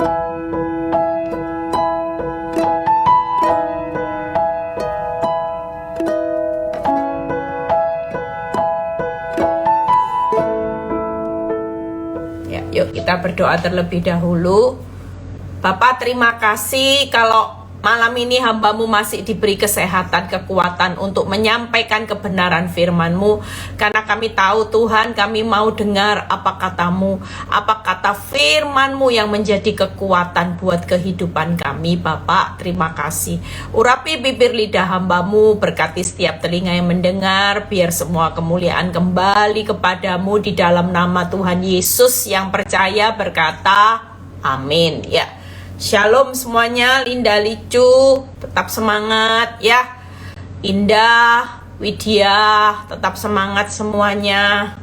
Ya, yuk kita berdoa terlebih dahulu. Bapak, terima kasih kalau malam ini hamba-Mu masih diberi kesehatan, kekuatan untuk menyampaikan kebenaran firman-Mu. Karena kami tahu Tuhan, kami mau dengar apa kata-Mu, apa kata firman-Mu yang menjadi kekuatan buat kehidupan kami. Bapak, terima kasih. Urapi bibir lidah hamba-Mu, berkati setiap telinga yang mendengar, biar semua kemuliaan kembali kepadamu di dalam nama Tuhan Yesus. Yang percaya berkata, amin. Ya. Shalom semuanya, Linda, Licu, tetap semangat ya. Indah, Widya, tetap semangat semuanya.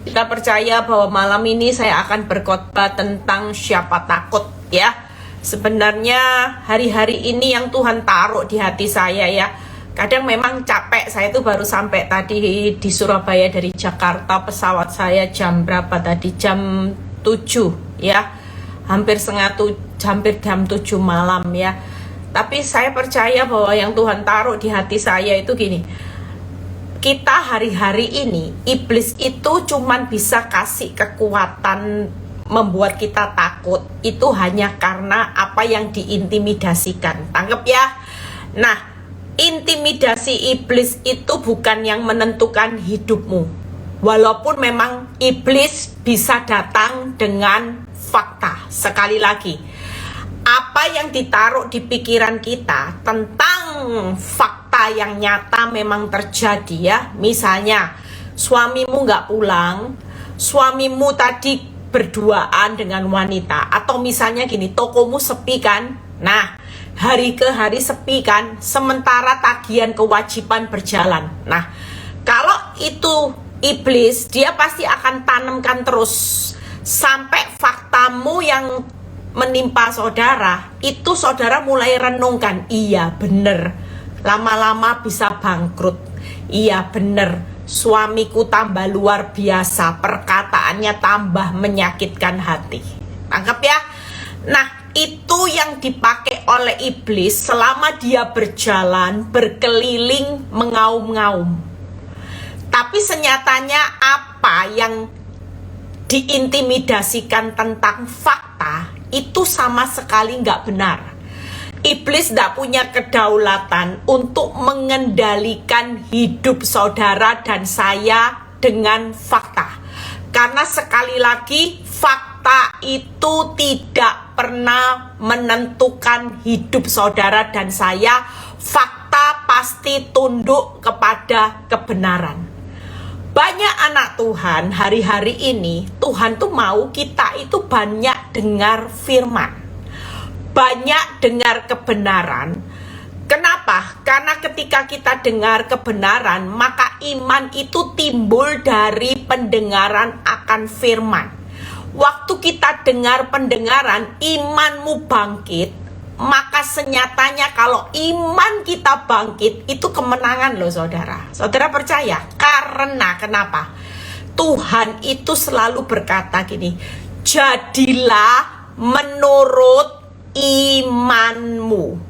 Kita percaya bahwa malam ini saya akan berkhotbah tentang siapa takut ya. Sebenarnya hari-hari ini yang Tuhan taruh di hati saya ya. Kadang memang capek, saya tuh baru sampai tadi di Surabaya dari Jakarta. Pesawat saya jam berapa tadi? Jam 7 ya. Hampir jam 7 malam ya. Tapi saya percaya bahwa yang Tuhan taruh di hati saya itu gini. Kita hari-hari ini, iblis itu cuman bisa kasih kekuatan membuat kita takut. Itu hanya karena apa yang diintimidasikan. Tangkep ya. Nah, intimidasi iblis itu bukan yang menentukan hidupmu. Walaupun memang iblis bisa datang dengan fakta. Sekali lagi, apa yang ditaruh di pikiran kita tentang fakta yang nyata memang terjadi ya. Misalnya suamimu nggak pulang, suamimu tadi berduaan dengan wanita, atau misalnya gini, tokomu sepi kan. Nah, hari ke hari sepi kan, sementara tagihan kewajiban berjalan. Nah, kalau itu iblis, dia pasti akan tanamkan terus sampai faktamu yang menimpa saudara, itu saudara mulai renungkan, iya bener, lama-lama bisa bangkrut, iya bener, suamiku tambah luar biasa, perkataannya tambah menyakitkan hati. Tangkap ya. Nah, itu yang dipakai oleh iblis selama dia berjalan, berkeliling, mengaum-ngaum. Tapi senyatanya apa yang diintimidasikan tentang fakta itu sama sekali nggak benar. Iblis nggak punya kedaulatan untuk mengendalikan hidup saudara dan saya dengan fakta. Karena sekali lagi, fakta itu tidak pernah menentukan hidup saudara dan saya. Fakta pasti tunduk kepada kebenaran. Banyak anak Tuhan hari-hari ini, Tuhan tuh mau kita itu banyak dengar firman, banyak dengar kebenaran. Kenapa? Karena ketika kita dengar kebenaran, maka iman itu timbul dari pendengaran akan firman. Waktu kita dengar pendengaran, imanmu bangkit, maka senyatanya kalau iman kita bangkit, itu kemenangan loh saudara. Saudara percaya? Karena kenapa? Tuhan itu selalu berkata gini, jadilah menurut imanmu.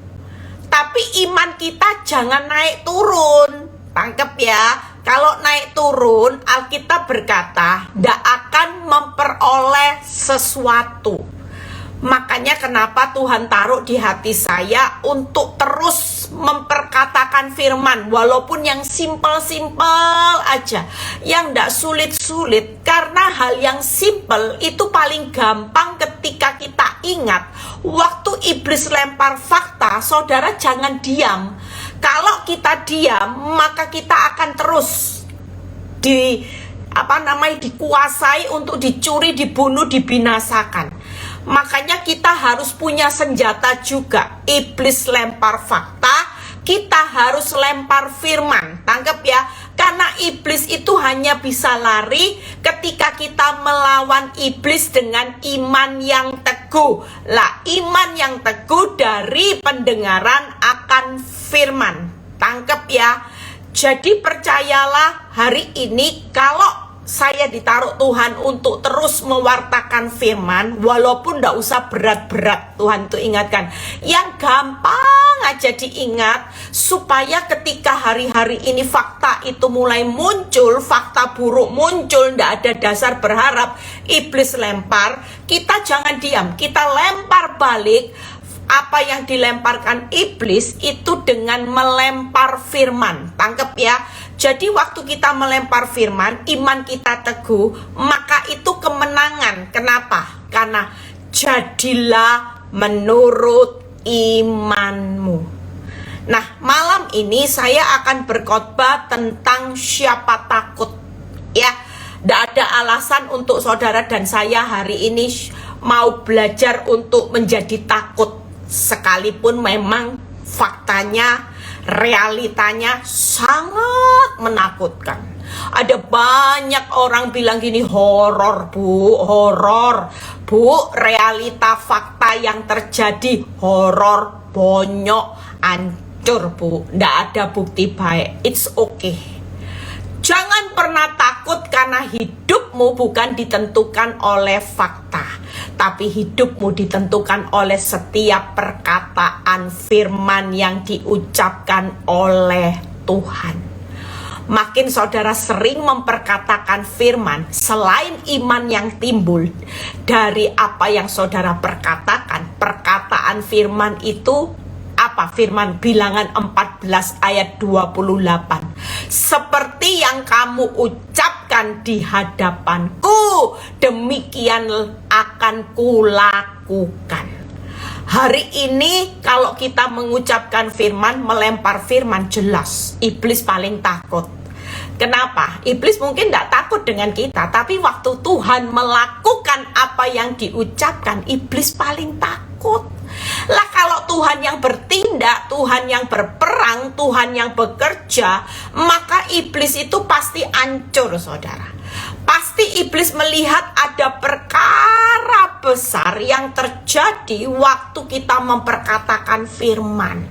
Tapi iman kita jangan naik turun. Tangkep ya. Kalau naik turun, Alkitab berkata, tidak akan memperoleh sesuatu. Makanya kenapa Tuhan taruh di hati saya untuk terus memperkatakan firman, walaupun yang simpel-simpel aja, yang tidak sulit-sulit. Karena hal yang simpel itu paling gampang ketika kita ingat. Waktu iblis lempar fakta, saudara jangan diam. Kalau kita diam, maka kita akan terus dikuasai untuk dicuri, dibunuh, dibinasakan. Makanya kita harus punya senjata juga. Iblis lempar fakta, kita harus lempar firman. Tangkap ya. Karena iblis itu hanya bisa lari ketika kita melawan iblis dengan iman yang teguh. Lah, iman yang teguh dari pendengaran akan firman. Tangkap ya. Jadi percayalah hari ini, kalau saya ditaruh Tuhan untuk terus mewartakan firman, walaupun nggak usah berat-berat. Tuhan tuh ingatkan yang gampang aja diingat, supaya ketika hari-hari ini fakta itu mulai muncul, fakta buruk muncul, nggak ada dasar berharap, iblis lempar, kita jangan diam, kita lempar balik. Apa yang dilemparkan iblis itu dengan melempar firman. Tangkep ya. Jadi waktu kita melempar firman, iman kita teguh, maka itu kemenangan. Kenapa? Karena jadilah menurut imanmu. Nah, malam ini saya akan berkhotbah tentang siapa takut. Ya, tidak ada alasan untuk saudara dan saya hari ini mau belajar untuk menjadi takut. Sekalipun memang faktanya, realitanya sangat menakutkan. Ada banyak orang bilang gini, horor bu, horor bu. Realita fakta yang terjadi horor, bonyok, hancur bu. Nggak ada bukti baik. It's okay. Jangan pernah takut karena hidupmu bukan ditentukan oleh fakta, tapi hidupmu ditentukan oleh setiap perkataan firman yang diucapkan oleh Tuhan. Makin saudara sering memperkatakan firman, selain iman yang timbul dari apa yang saudara perkatakan, perkataan firman itu apa? Firman Bilangan 14 ayat 28. Seperti yang kamu ucapkan di hadapanku, demikian akan kulakukan. Hari ini kalau kita mengucapkan firman, melempar firman, jelas iblis paling takut. Kenapa? Iblis mungkin tidak takut dengan kita, tapi waktu Tuhan melakukan apa yang diucapkan, iblis paling takut. Lah kalau Tuhan yang bertindak, Tuhan yang berperang, Tuhan yang bekerja, maka iblis itu pasti hancur, saudara. Pasti iblis melihat ada perkara besar yang terjadi waktu kita memperkatakan firman.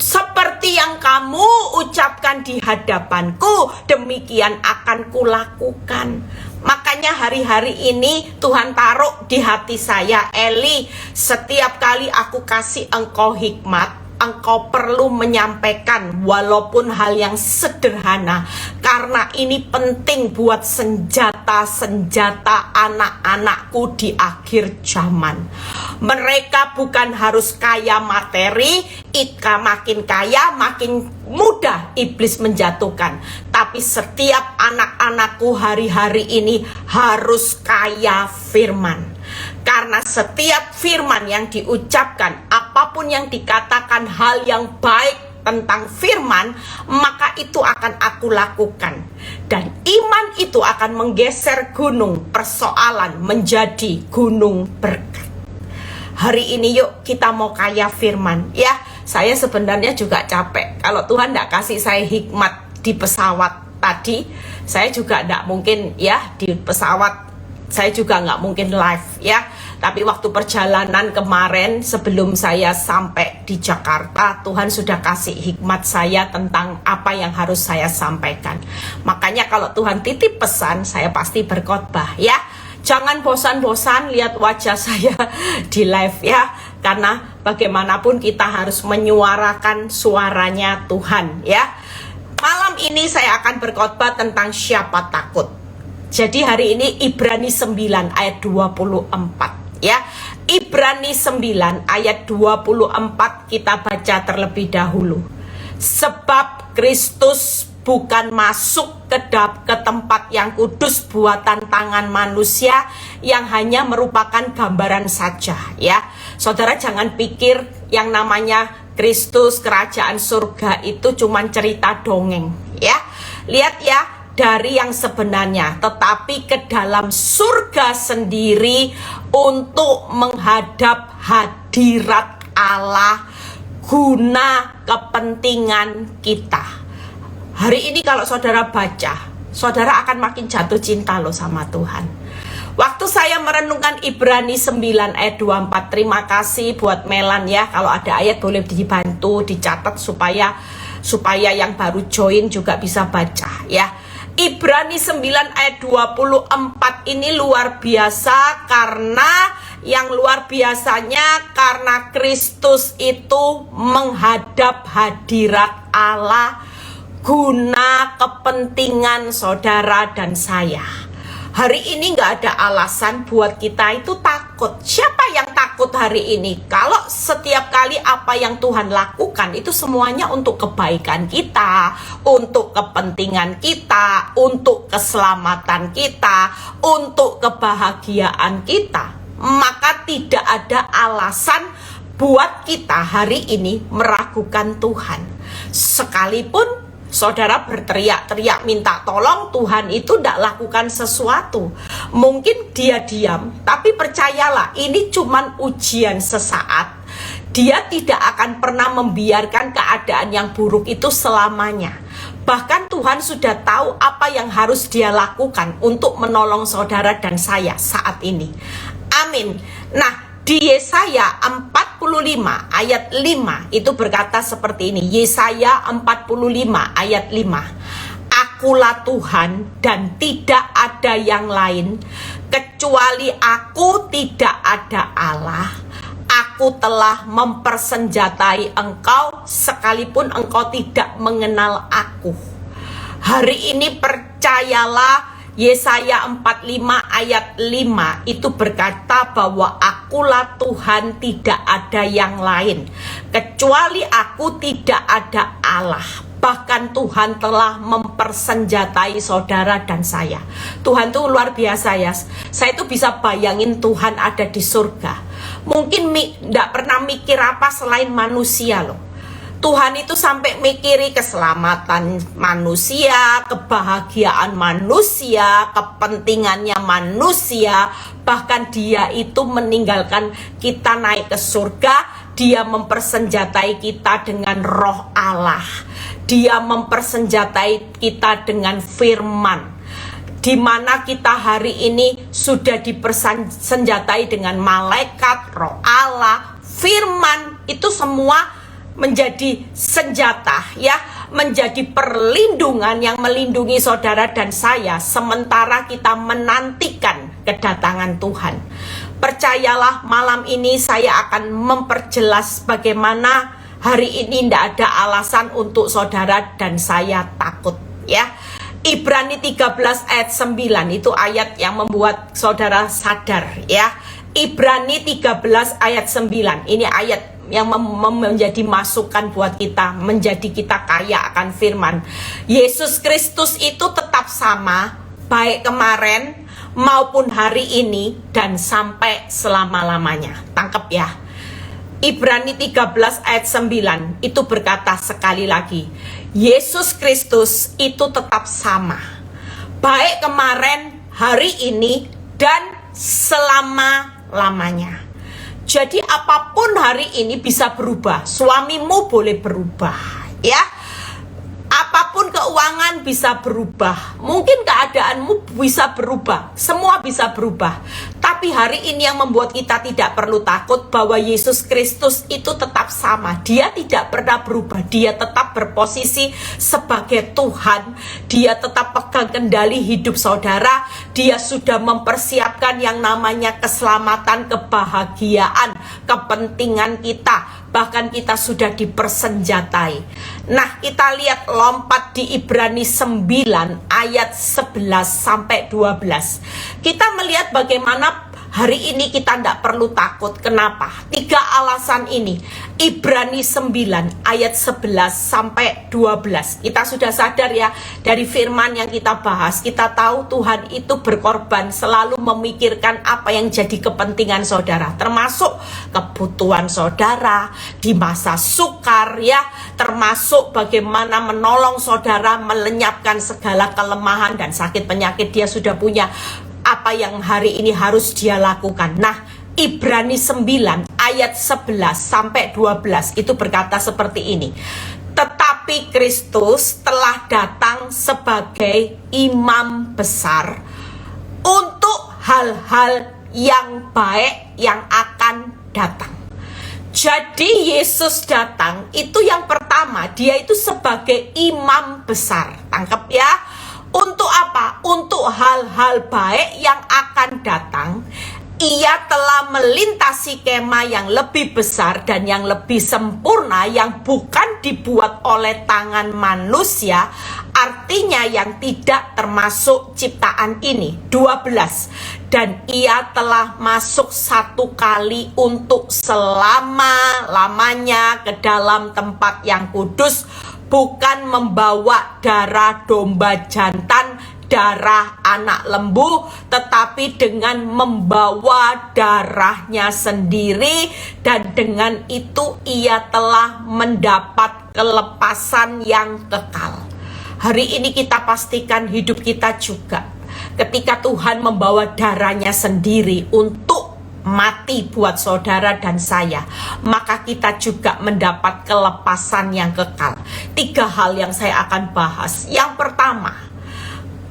Seperti yang kamu ucapkan di hadapanku, demikian akan kulakukan. Makanya hari-hari ini Tuhan taruh di hati saya, Eli, setiap kali aku kasih engkau hikmat, engkau perlu menyampaikan walaupun hal yang sederhana, karena ini penting buat senjata-senjata anak-anakku di akhir zaman. Mereka bukan harus kaya materi, makin kaya makin mudah iblis menjatuhkan, tapi setiap anak-anakku hari-hari ini harus kaya firman. Karena setiap firman yang diucapkan, apapun yang dikatakan hal yang baik tentang firman, maka itu akan aku lakukan. Dan iman itu akan menggeser gunung persoalan menjadi gunung berkat. Hari ini yuk kita mau kaya firman. Ya, saya sebenarnya juga capek. Kalau Tuhan tidak kasih saya hikmat di pesawat tadi, saya juga tidak mungkin ya di pesawat. Saya juga nggak mungkin live ya. Tapi waktu perjalanan kemarin sebelum saya sampai di Jakarta, Tuhan sudah kasih hikmat saya tentang apa yang harus saya sampaikan. Makanya kalau Tuhan titip pesan, saya pasti berkhotbah ya. Jangan bosan-bosan lihat wajah saya di live ya. Karena bagaimanapun kita harus menyuarakan suaranya Tuhan ya. Malam ini saya akan berkhotbah tentang siapa takut. Jadi hari ini Ibrani 9 ayat 24 ya. Ibrani 9 ayat 24 kita baca terlebih dahulu. Sebab Kristus bukan masuk ke tempat yang kudus buatan tangan manusia yang hanya merupakan gambaran saja ya. Saudara jangan pikir yang namanya Kristus, kerajaan surga itu cuma cerita dongeng ya. Lihat ya, dari yang sebenarnya, tetapi ke dalam surga sendiri untuk menghadap hadirat Allah guna kepentingan kita. Hari ini kalau saudara baca, saudara akan makin jatuh cinta loh sama Tuhan. Waktu saya merenungkan Ibrani 9 ayat 24, terima kasih buat Melan ya, kalau ada ayat boleh dibantu, dicatat supaya yang baru join juga bisa baca ya. Ibrani 9 ayat 24 ini luar biasa, karena yang luar biasanya karena Kristus itu menghadap hadirat Allah guna kepentingan saudara dan saya. Hari ini nggak ada alasan buat kita itu takut. Siapa yang takut hari ini? Kalau setiap kali apa yang Tuhan lakukan itu semuanya untuk kebaikan kita, untuk kepentingan kita, untuk keselamatan kita, untuk kebahagiaan kita, maka tidak ada alasan buat kita hari ini meragukan Tuhan. Sekalipun saudara berteriak-teriak minta tolong, Tuhan itu tidak lakukan sesuatu. Mungkin dia diam, tapi percayalah ini cuman ujian sesaat. Dia tidak akan pernah membiarkan keadaan yang buruk itu selamanya. Bahkan Tuhan sudah tahu apa yang harus dia lakukan untuk menolong saudara dan saya saat ini. Amin. Nah, di Yesaya 45 ayat 5 itu berkata seperti ini. Yesaya 45 ayat 5. Akulah Tuhan dan tidak ada yang lain, kecuali aku tidak ada Allah. Aku telah mempersenjatai engkau sekalipun engkau tidak mengenal aku. Hari ini percayalah, Yesaya 45 ayat 5 itu berkata bahwa akulah Tuhan, tidak ada yang lain, kecuali aku tidak ada Allah. Bahkan Tuhan telah mempersenjatai saudara dan saya. Tuhan tuh luar biasa ya. Saya tuh bisa bayangin Tuhan ada di surga. Mungkin tidak pernah mikir apa selain manusia loh. Tuhan itu sampai mikiri keselamatan manusia, kebahagiaan manusia, kepentingannya manusia. Bahkan dia itu meninggalkan kita naik ke surga. Dia mempersenjatai kita dengan roh Allah. Dia mempersenjatai kita dengan firman. Di mana kita hari ini sudah dipersenjatai dengan malaikat, roh Allah, firman, itu semua menjadi senjata ya, menjadi perlindungan yang melindungi saudara dan saya sementara kita menantikan kedatangan Tuhan. Percayalah, malam ini saya akan memperjelas bagaimana hari ini tidak ada alasan untuk saudara dan saya takut ya. Ibrani 13 ayat 9 itu ayat yang membuat saudara sadar ya. Ibrani 13 ayat 9 ini ayat yang menjadi masukan buat kita, menjadi kita kaya akan firman. Yesus Kristus itu tetap sama, baik kemarin maupun hari ini dan sampai selama-lamanya. Tangkep ya. Ibrani 13 ayat 9 itu berkata sekali lagi, Yesus Kristus itu tetap sama, baik kemarin, hari ini, dan selama-lamanya. Jadi apapun hari ini bisa berubah. Suamimu boleh berubah ya. Apapun keuangan bisa berubah. Mungkin keadaanmu bisa berubah. Semua bisa berubah. Tapi hari ini yang membuat kita tidak perlu takut bahwa Yesus Kristus itu tetap sama. Dia tidak pernah berubah. Dia tetap berposisi sebagai Tuhan. Dia tetap pegang kendali hidup saudara. Dia sudah mempersiapkan yang namanya keselamatan, kebahagiaan, kepentingan kita. Bahkan kita sudah dipersenjatai. Nah, kita lihat lompat di Ibrani 9 ayat 11 sampai 12. Kita melihat bagaimana hari ini kita tidak perlu takut. Kenapa? 3 alasan ini. Ibrani 9 ayat 11 sampai 12. Kita sudah sadar ya, dari firman yang kita bahas, kita tahu Tuhan itu berkorban, selalu memikirkan apa yang jadi kepentingan saudara, termasuk kebutuhan saudara di masa sukar ya, termasuk bagaimana menolong saudara melenyapkan segala kelemahan dan sakit penyakit. Dia sudah punya apa yang hari ini harus dia lakukan. Nah, Ibrani 9 ayat 11 sampai 12 itu berkata seperti ini. Tetapi Kristus telah datang sebagai imam besar untuk hal-hal yang baik yang akan datang. Jadi Yesus datang itu yang pertama, dia itu sebagai imam besar. Tangkap ya. Untuk apa? Untuk hal-hal baik yang akan datang. Ia telah melintasi kemah yang lebih besar dan yang lebih sempurna, yang bukan dibuat oleh tangan manusia, artinya yang tidak termasuk ciptaan ini. 12. Dan ia telah masuk satu kali untuk selama-lamanya ke dalam tempat yang kudus, bukan membawa darah domba jantan, darah anak lembu, tetapi dengan membawa darahnya sendiri, dan dengan itu ia telah mendapat kelepasan yang kekal. Hari ini kita pastikan hidup kita juga, ketika Tuhan membawa darahnya sendiri untuk mati buat saudara dan saya, maka kita juga mendapat kelepasan yang kekal. 3 hal yang saya akan bahas. Yang pertama,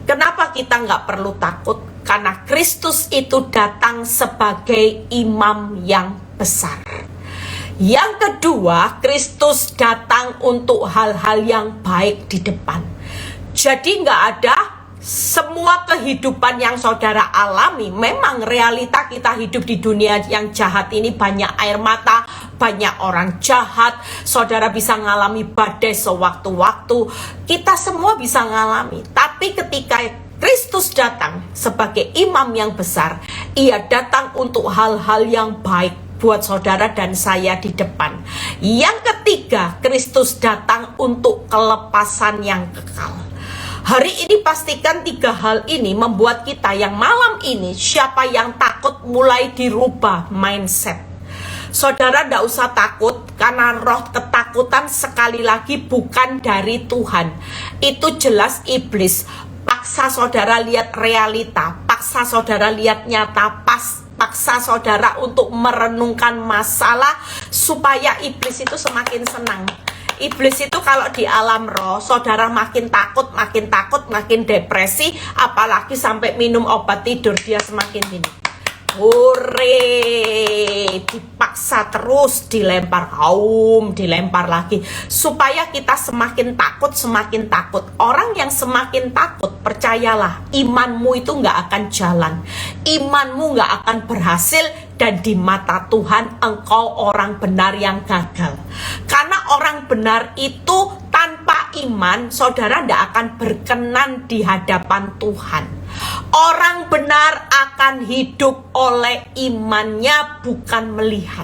kenapa kita nggak perlu takut? Karena Kristus itu datang sebagai imam yang besar. Yang kedua, Kristus datang untuk hal-hal yang baik di depan. Jadi nggak ada semua kehidupan yang saudara alami. Memang realita kita hidup di dunia yang jahat ini, banyak air mata, banyak orang jahat. Saudara bisa ngalami badai sewaktu-waktu. Kita semua bisa ngalami. Tapi ketika Kristus datang sebagai imam yang besar, ia datang untuk hal-hal yang baik buat saudara dan saya di depan. Yang ketiga, Kristus datang untuk kelepasan yang kekal. Hari ini pastikan 3 hal ini membuat kita yang malam ini, siapa yang takut, mulai dirubah mindset. Saudara tidak usah takut, karena roh ketakutan sekali lagi bukan dari Tuhan. Itu jelas iblis. Paksa saudara lihat realita, paksa saudara lihat nyata, paksa saudara untuk merenungkan masalah, supaya iblis itu semakin senang. Iblis itu kalau di alam roh, saudara makin takut, makin depresi, apalagi sampai minum obat tidur, dia semakin ini. Hore, dipaksa terus, dilempar, dilempar lagi, supaya kita semakin takut. Orang yang semakin takut, percayalah, imanmu itu nggak akan jalan, imanmu nggak akan berhasil, dan di mata Tuhan engkau orang benar yang gagal. Karena orang benar itu tanpa iman, saudara tidak akan berkenan di hadapan Tuhan. Orang benar akan hidup oleh imannya, bukan melihat.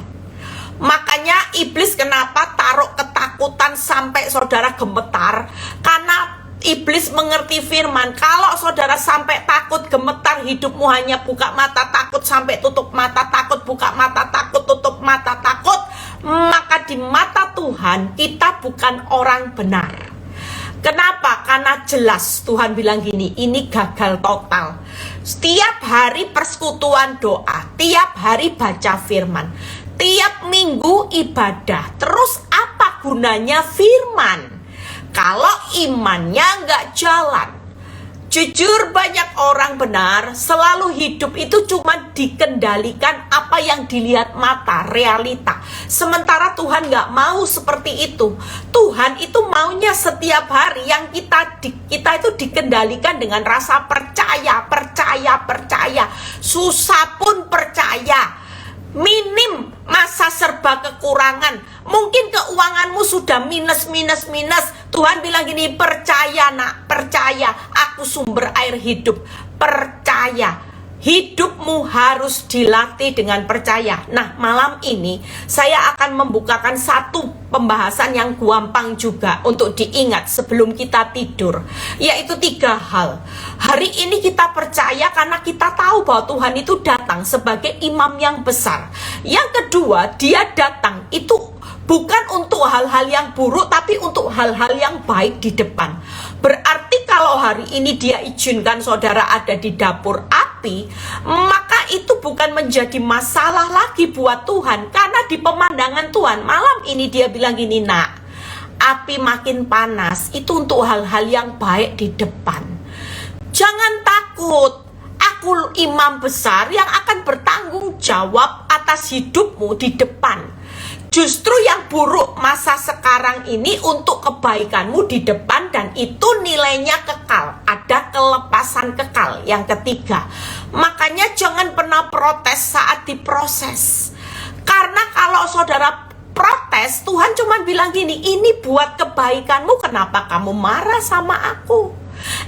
Makanya iblis kenapa taruh ketakutan sampai saudara gemetar? Karena iblis mengerti firman. Kalau saudara sampai takut, gemetar, hidupmu hanya buka mata, takut sampai tutup mata, takut, buka mata, takut, tutup mata, takut, maka di mata Tuhan kita bukan orang benar. Kenapa? Karena jelas Tuhan bilang gini, ini gagal total. Setiap hari persekutuan doa, tiap hari baca firman, tiap minggu ibadah. Terus apa gunanya firman kalau imannya nggak jalan? Jujur, banyak orang benar selalu hidup itu cuma dikendalikan apa yang dilihat mata, realita. Sementara Tuhan nggak mau seperti itu. Tuhan itu maunya setiap hari yang kita itu dikendalikan dengan rasa percaya. Susah pun percaya. Minim masa serba kekurangan. Mungkin keuanganmu sudah minus. Tuhan bilang gini, percaya nak, percaya, aku sumber air hidup. Percaya. Hidupmu harus dilatih dengan percaya. Nah, malam ini saya akan membukakan satu pembahasan yang gampang juga untuk diingat sebelum kita tidur, yaitu 3 hal. Hari ini kita percaya karena kita tahu bahwa Tuhan itu datang sebagai imam yang besar. Yang kedua, dia datang itu bukan untuk hal-hal yang buruk, tapi untuk hal-hal yang baik di depan. Berarti kalau hari ini dia izinkan saudara ada di dapur api, maka itu bukan menjadi masalah lagi buat Tuhan. Karena di pemandangan Tuhan, malam ini dia bilang gini, nak, api makin panas, itu untuk hal-hal yang baik di depan. Jangan takut, aku imam besar yang akan bertanggung jawab atas hidupmu di depan. Justru yang buruk masa sekarang ini untuk kebaikanmu di depan, dan itu nilainya kekal. Ada kelepasan kekal. Yang ketiga, makanya jangan pernah protes saat diproses. Karena kalau saudara protes, Tuhan cuma bilang gini, ini buat kebaikanmu, kenapa kamu marah sama aku?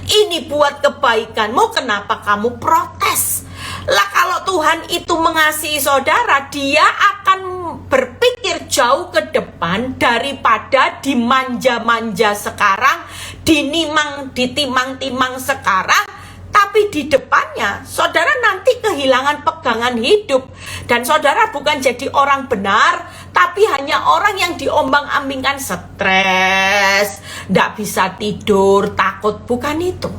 Ini buat kebaikanmu, kenapa kamu protes? Lah kalau Tuhan itu mengasihi saudara, dia akan berpikir jauh ke depan daripada dimanja-manja sekarang, ditimang-timang sekarang, tapi di depannya saudara nanti kehilangan pegangan hidup, dan saudara bukan jadi orang benar, tapi hanya orang yang diombang-ambingkan, stres, tidak bisa tidur, takut. Bukan itu.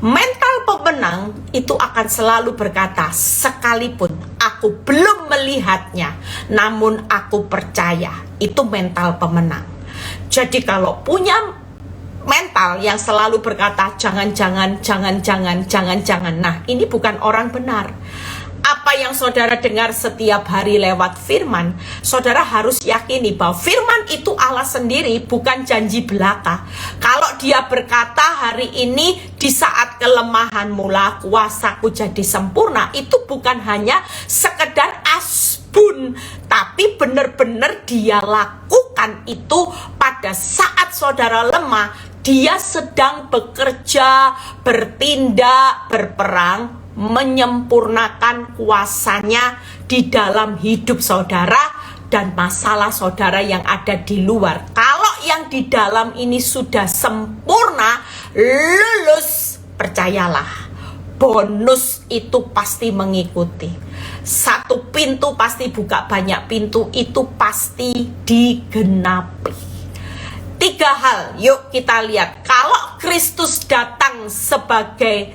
Mental pemenang itu akan selalu berkata, sekalipun aku belum melihatnya, namun aku percaya. Itu mental pemenang. Jadi kalau punya mental yang selalu berkata jangan-jangan, nah ini bukan orang benar. Apa yang saudara dengar setiap hari lewat firman, saudara harus yakini bahwa firman itu Allah sendiri, bukan janji belaka. Kalau dia berkata hari ini, di saat kelemahanmu lah kuasaku jadi sempurna, itu bukan hanya sekedar asbun, tapi benar-benar dia lakukan itu pada saat saudara lemah. Dia sedang bekerja, bertindak, berperang, menyempurnakan kuasanya di dalam hidup saudara dan masalah saudara yang ada di luar. Kalau yang di dalam ini sudah sempurna, lulus, percayalah, bonus itu pasti mengikuti. Satu pintu pasti buka banyak pintu, itu pasti digenapi. 3 hal, yuk kita lihat. Kalau Kristus datang sebagai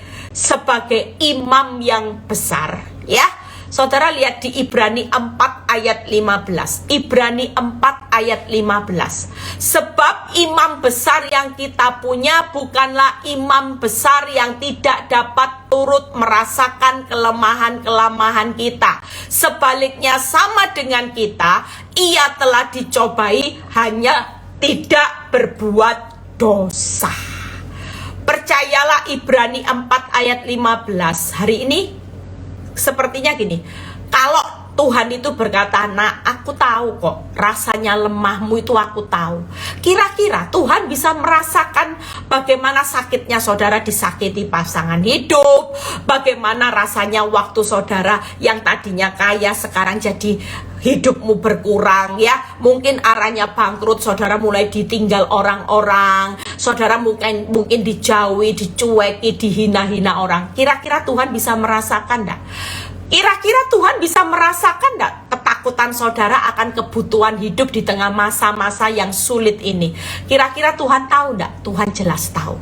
imam yang besar, ya, saudara lihat di Ibrani 4 ayat 15. Ibrani 4 ayat 15. Sebab imam besar yang kita punya bukanlah imam besar yang tidak dapat turut merasakan kelemahan-kelemahan kita. Sebaliknya sama dengan kita, ia telah dicobai, hanya tidak berbuat dosa. Percayalah Ibrani 4 ayat 15. Hari ini sepertinya gini, kalau Tuhan itu berkata, nah aku tahu kok rasanya lemahmu itu, aku tahu. Kira-kira Tuhan bisa merasakan bagaimana sakitnya saudara disakiti pasangan hidup, bagaimana rasanya waktu saudara yang tadinya kaya sekarang jadi hidupmu berkurang, ya, mungkin arahnya bangkrut, saudara mulai ditinggal orang-orang, saudara mungkin dijauhi, dicueki, dihina-hina orang. Kira-kira Tuhan bisa merasakan enggak? Kira-kira Tuhan bisa merasakan enggak ketakutan saudara akan kebutuhan hidup di tengah masa-masa yang sulit ini? Kira-kira Tuhan tahu enggak? Tuhan jelas tahu.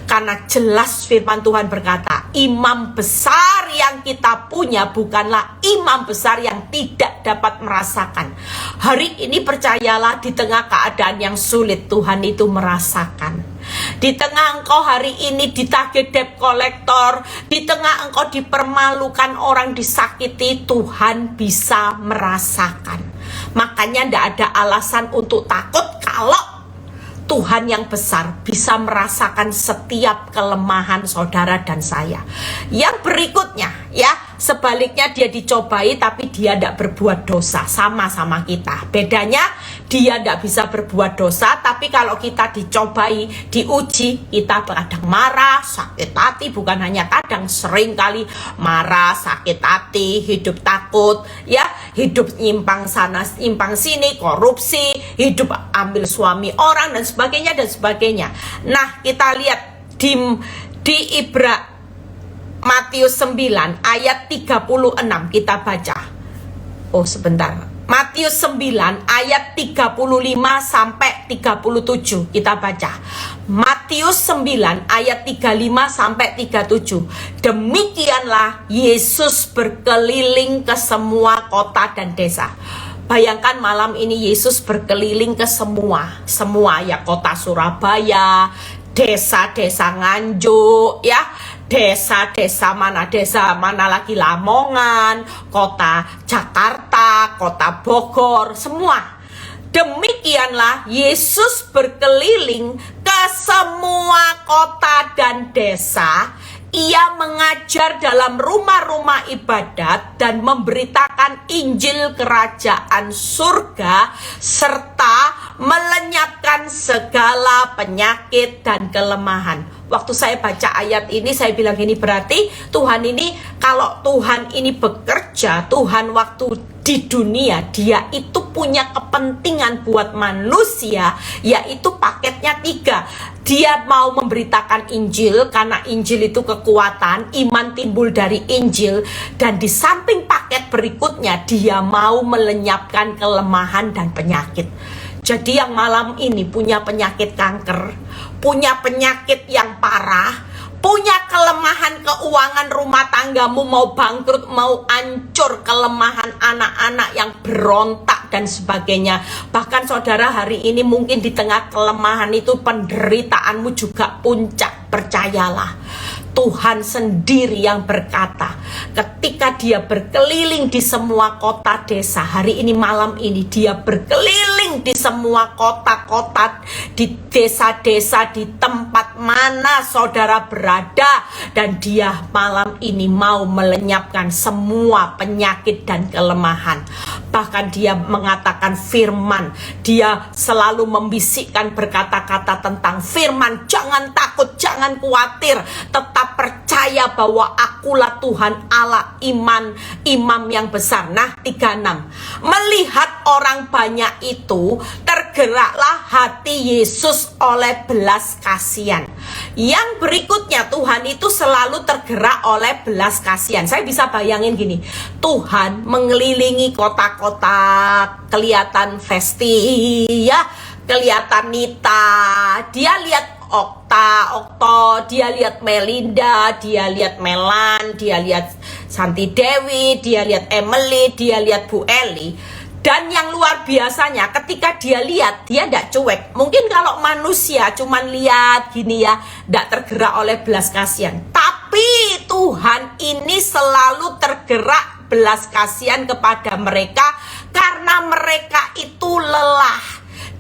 Karena jelas firman Tuhan berkata, imam besar yang kita punya bukanlah imam besar yang tidak dapat merasakan. Hari ini percayalah, di tengah keadaan yang sulit, Tuhan itu merasakan. Di tengah engkau hari ini ditagih debt collector, di tengah engkau dipermalukan orang, disakiti, Tuhan bisa merasakan. Makanya tidak ada alasan untuk takut kalau Tuhan yang besar bisa merasakan setiap kelemahan saudara dan saya. Yang berikutnya, ya, sebaliknya dia dicobai tapi dia tidak berbuat dosa. Sama-sama kita. Bedanya dia tidak bisa berbuat dosa, tapi kalau kita dicobai, diuji, kita kadang marah, sakit hati, bukan hanya kadang, sering kali marah, sakit hati, hidup takut, ya, hidup nyimpang sana, nyimpang sini, korupsi, hidup ambil suami orang, dan sebagainya, dan sebagainya. Nah, kita lihat di Matius 9 ayat 36 kita baca. Oh, sebentar. Matius 9 ayat 35 sampai 37 kita baca. Matius 9 ayat 35 sampai 37. Demikianlah Yesus berkeliling ke semua kota dan desa. Bayangkan malam ini Yesus berkeliling ke semua ya, kota Surabaya, desa-desa Nganjuk, ya, desa mana lagi, Lamongan, kota Jakarta, kota Bogor, semua. Demikianlah Yesus berkeliling ke semua kota dan desa. Ia mengajar dalam rumah-rumah ibadat dan memberitakan Injil kerajaan surga serta melenyapkan segala penyakit dan kelemahan. Waktu saya baca ayat ini saya bilang gini, berarti Tuhan ini, kalau Tuhan ini bekerja, Tuhan waktu di dunia dia itu punya kepentingan buat manusia, yaitu paketnya 3. Dia mau memberitakan Injil karena Injil itu kekuatan, iman timbul dari Injil, dan di samping paket berikutnya dia mau melenyapkan kelemahan dan penyakit. Jadi yang malam ini punya penyakit kanker, punya penyakit yang parah, punya kelemahan keuangan rumah tanggamu mau bangkrut, mau hancur, kelemahan anak-anak yang berontak dan sebagainya. Bahkan saudara hari ini mungkin di tengah kelemahan itu penderitaanmu juga puncak. Percayalah, Tuhan sendiri yang berkata, ketika dia berkeliling di semua kota desa, hari ini malam ini dia berkeliling di semua kota-kota, di desa-desa, di tempat mana saudara berada, dan dia malam ini mau melenyapkan semua penyakit dan kelemahan. Bahkan dia mengatakan firman, dia selalu membisikkan berkata-kata tentang firman, jangan takut, jangan khawatir, tetap percaya bahwa akulah Tuhan Allah imam yang besar. Nah 36, melihat orang banyak itu tergeraklah hati Yesus oleh belas kasihan. Yang berikutnya, Tuhan itu selalu tergerak oleh belas kasihan. Saya bisa bayangin gini, Tuhan mengelilingi kota-kota, kelihatan Vesti ya, kelihatan Nita, dia lihat Okto, dia lihat Melinda, dia lihat Melan, dia lihat Santi Dewi, dia lihat Emily, dia lihat Bu Eli. Dan yang luar biasanya ketika dia lihat, dia tidak cuek. Mungkin kalau manusia cuman lihat gini ya, tidak tergerak oleh belas kasihan. Tapi Tuhan ini selalu tergerak belas kasihan kepada mereka, karena mereka itu lelah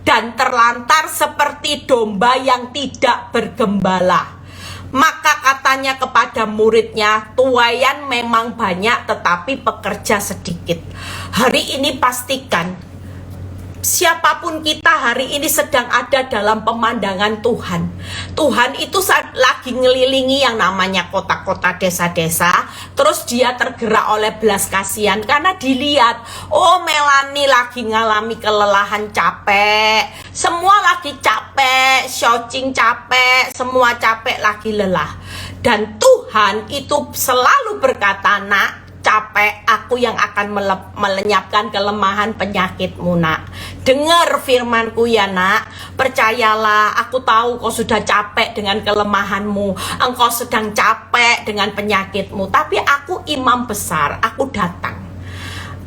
dan terlantar seperti domba yang tidak bergembala. Maka katanya kepada muridnya, tuaian memang banyak tetapi pekerja sedikit. Hari ini pastikan, siapapun kita hari ini sedang ada dalam pemandangan Tuhan. Tuhan itu lagi ngelilingi yang namanya kota-kota, desa-desa. Terus dia tergerak oleh belas kasihan karena dilihat, oh Melani lagi ngalami kelelahan, capek. Semua lagi capek, Syocing capek, semua capek, lagi lelah. Dan Tuhan itu selalu berkata, nak, capek, aku yang akan melenyapkan kelemahan penyakitmu, nak. Dengar firmanku ya nak, percayalah, aku tahu kau sudah capek dengan kelemahanmu, engkau sedang capek dengan penyakitmu, tapi aku imam besar, aku datang.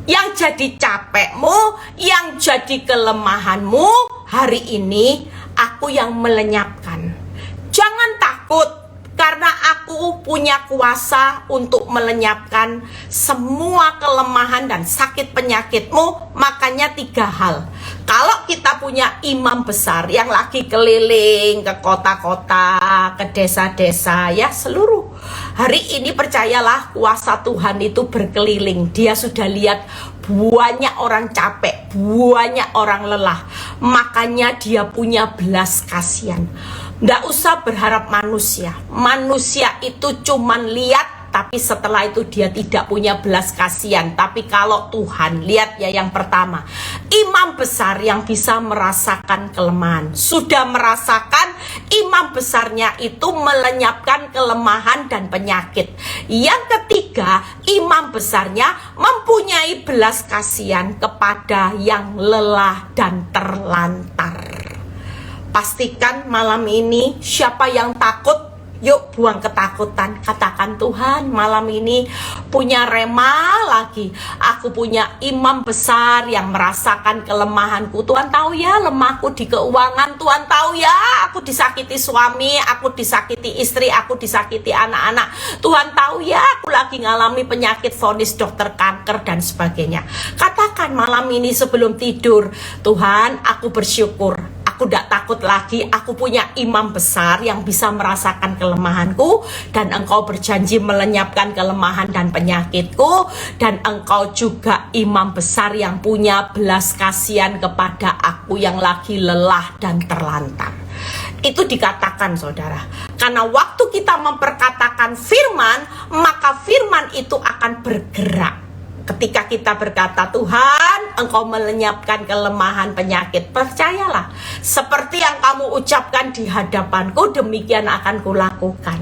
Yang jadi capekmu, yang jadi kelemahanmu, hari ini aku yang melenyapkan. Jangan takut, karena aku punya kuasa untuk melenyapkan semua kelemahan dan sakit penyakitmu. Makanya 3 hal. Kalau kita punya imam besar yang lagi keliling ke kota-kota, ke desa-desa, ya seluruh. Hari ini percayalah, kuasa Tuhan itu berkeliling. Dia sudah lihat banyak orang capek, banyak orang lelah. Makanya dia punya belas kasihan. Nggak usah berharap manusia. Manusia itu cuman lihat, tapi setelah itu dia tidak punya belas kasihan. Tapi kalau Tuhan, lihat ya yang pertama, imam besar yang bisa merasakan kelemahan. Sudah merasakan, imam besarnya itu melenyapkan kelemahan dan penyakit. Yang ketiga, imam besarnya mempunyai belas kasihan kepada yang lelah dan terlantar. Pastikan malam ini siapa yang takut Yuk buang ketakutan, katakan Tuhan malam ini punya rema lagi. Aku punya imam besar yang merasakan kelemahanku. Tuhan tahu ya lemahku di keuangan. Tuhan tahu ya aku disakiti suami, aku disakiti istri, aku disakiti anak-anak. Tuhan tahu ya aku lagi ngalami penyakit vonis dokter kanker dan sebagainya. Katakan malam ini sebelum tidur, Tuhan aku bersyukur. Aku tidak takut lagi, aku punya imam besar yang bisa merasakan kelemahanku, dan engkau berjanji melenyapkan kelemahan dan penyakitku, dan engkau juga imam besar yang punya belas kasihan kepada aku yang lagi lelah dan terlantar. Itu dikatakan saudara, karena waktu kita memperkatakan firman, maka firman itu akan bergerak. Ketika kita berkata, Tuhan, engkau melenyapkan kelemahan penyakit, percayalah, seperti yang kamu ucapkan di hadapanku, demikian akan kulakukan.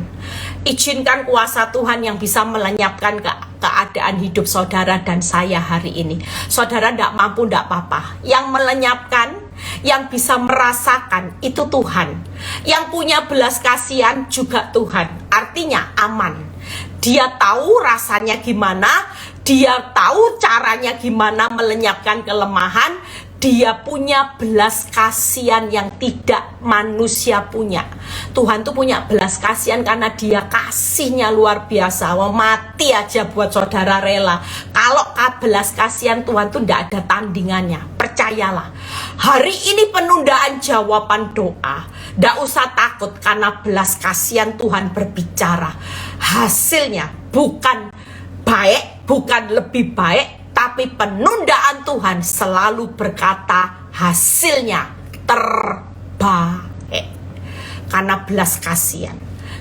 Izinkan kuasa Tuhan yang bisa melenyapkan keadaan hidup saudara dan saya hari ini. Saudara tidak mampu, tidak apa-apa. Yang melenyapkan, yang bisa merasakan, itu Tuhan. Yang punya belas kasihan juga Tuhan. Artinya aman. Dia tahu rasanya gimana, dia tahu caranya gimana melenyapkan kelemahan. Dia punya belas kasihan yang tidak manusia punya. Tuhan tuh punya belas kasihan karena dia kasihnya luar biasa. Mau mati aja buat saudara rela. Kalau belas kasihan Tuhan tuh tidak ada tandingannya. Percayalah, hari ini penundaan jawaban doa. Tidak usah takut karena belas kasihan Tuhan berbicara. Hasilnya bukan baik, bukan lebih baik, tapi penundaan Tuhan selalu berkata hasilnya terbaik. Karena belas kasihan.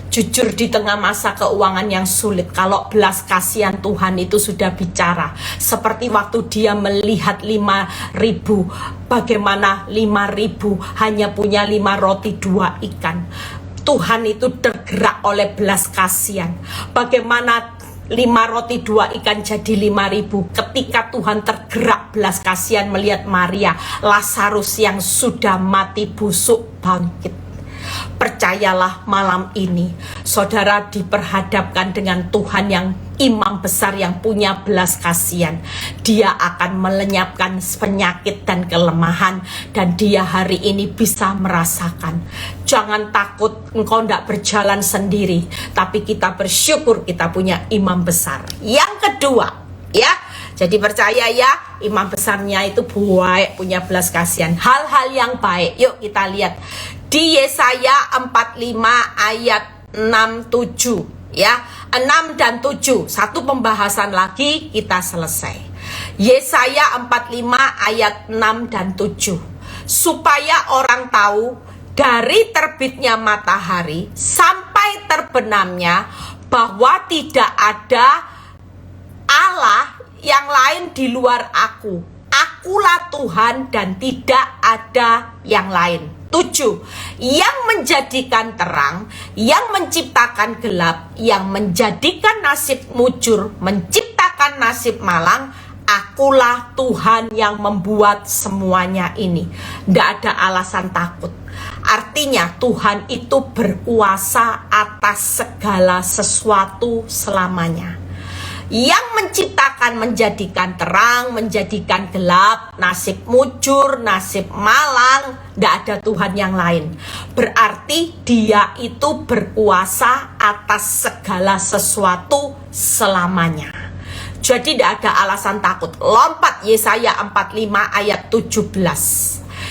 Jujur di tengah masa keuangan yang sulit, kalau belas kasihan Tuhan itu sudah bicara. Seperti waktu dia melihat 5.000, bagaimana 5.000 hanya punya 5 roti 2 ikan. Tuhan itu tergerak oleh belas kasihan. Bagaimana 5 roti 2 ikan jadi 5.000. Ketika Tuhan tergerak belas kasihan melihat Maria, Lazarus yang sudah mati busuk bangkit. Percayalah malam ini saudara diperhadapkan dengan Tuhan yang imam besar yang punya belas kasihan. Dia akan melenyapkan penyakit dan kelemahan, dan dia hari ini bisa merasakan. Jangan takut, engkau tidak berjalan sendiri, tapi kita bersyukur kita punya imam besar. Yang kedua, ya, jadi percaya ya, imam besarnya itu baik, punya belas kasihan. Hal-hal yang baik, yuk kita lihat di Yesaya 45 ayat 6-7 ya, 6 dan 7. Satu pembahasan lagi kita selesai. Yesaya 45 ayat 6 dan 7. Supaya orang tahu dari terbitnya matahari sampai terbenamnya bahwa tidak ada Allah yang lain di luar aku. Akulah Tuhan dan tidak ada yang lain. 7. Yang menjadikan terang, yang menciptakan gelap, yang menjadikan nasib mujur, menciptakan nasib malang. Akulah Tuhan yang membuat semuanya ini. Tidak ada alasan takut. Artinya Tuhan itu berkuasa atas segala sesuatu selamanya. Yang menciptakan, menjadikan terang, menjadikan gelap, nasib mujur, nasib malang. Tidak ada Tuhan yang lain. Berarti dia itu berkuasa atas segala sesuatu selamanya. Jadi tidak ada alasan takut. Lompat Yesaya 45 ayat 17.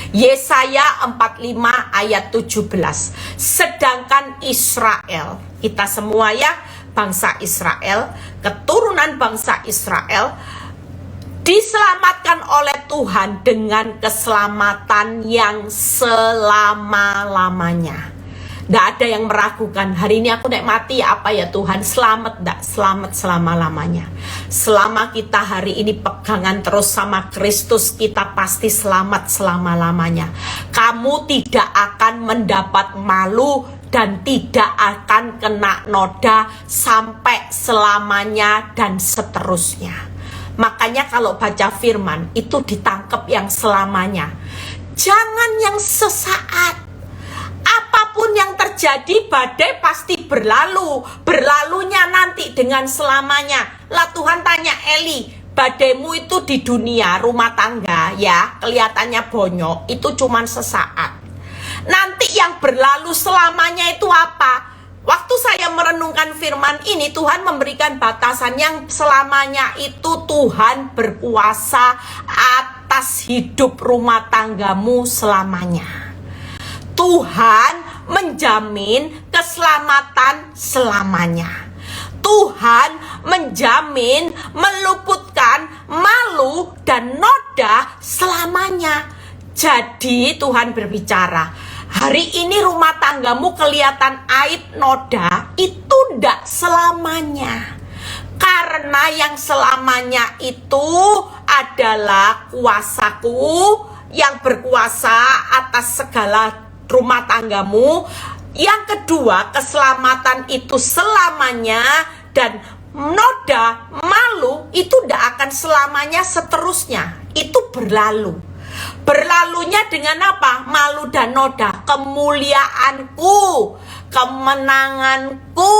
Yesaya 45 ayat 17. Sedangkan Israel, kita semua ya, bangsa Israel, keturunan bangsa Israel, diselamatkan oleh Tuhan dengan keselamatan yang selama-lamanya. Tidak ada yang meragukan, hari ini aku naik mati apa ya Tuhan, selamat, tidak selamat selama-lamanya. Selama kita hari ini pegangan terus sama Kristus, kita pasti selamat selama-lamanya. Kamu tidak akan mendapat malu dan tidak akan kena noda sampai selamanya dan seterusnya. Makanya kalau baca firman itu ditangkap yang selamanya, jangan yang sesaat. Apapun yang terjadi, badai pasti berlalu. Berlalunya nanti dengan selamanya. Lah Tuhan tanya Eli, badaimu itu di dunia rumah tangga ya, kelihatannya bonyok, itu cuman sesaat. Nanti yang berlalu selamanya itu apa? Waktu saya merenungkan firman ini, Tuhan memberikan batasan yang selamanya itu Tuhan berkuasa atas hidup rumah tanggamu selamanya. Tuhan menjamin keselamatan selamanya. Tuhan menjamin meluputkan malu dan noda selamanya. Jadi Tuhan berbicara, hari ini rumah tanggamu kelihatan aib noda, itu tidak selamanya. Karena yang selamanya itu adalah kuasaku yang berkuasa atas segala rumah tanggamu. Yang kedua, keselamatan itu selamanya, dan noda, malu itu tidak akan selamanya seterusnya. Itu berlalu. Berlalunya dengan apa? Malu dan noda, kemuliaanku, kemenanganku,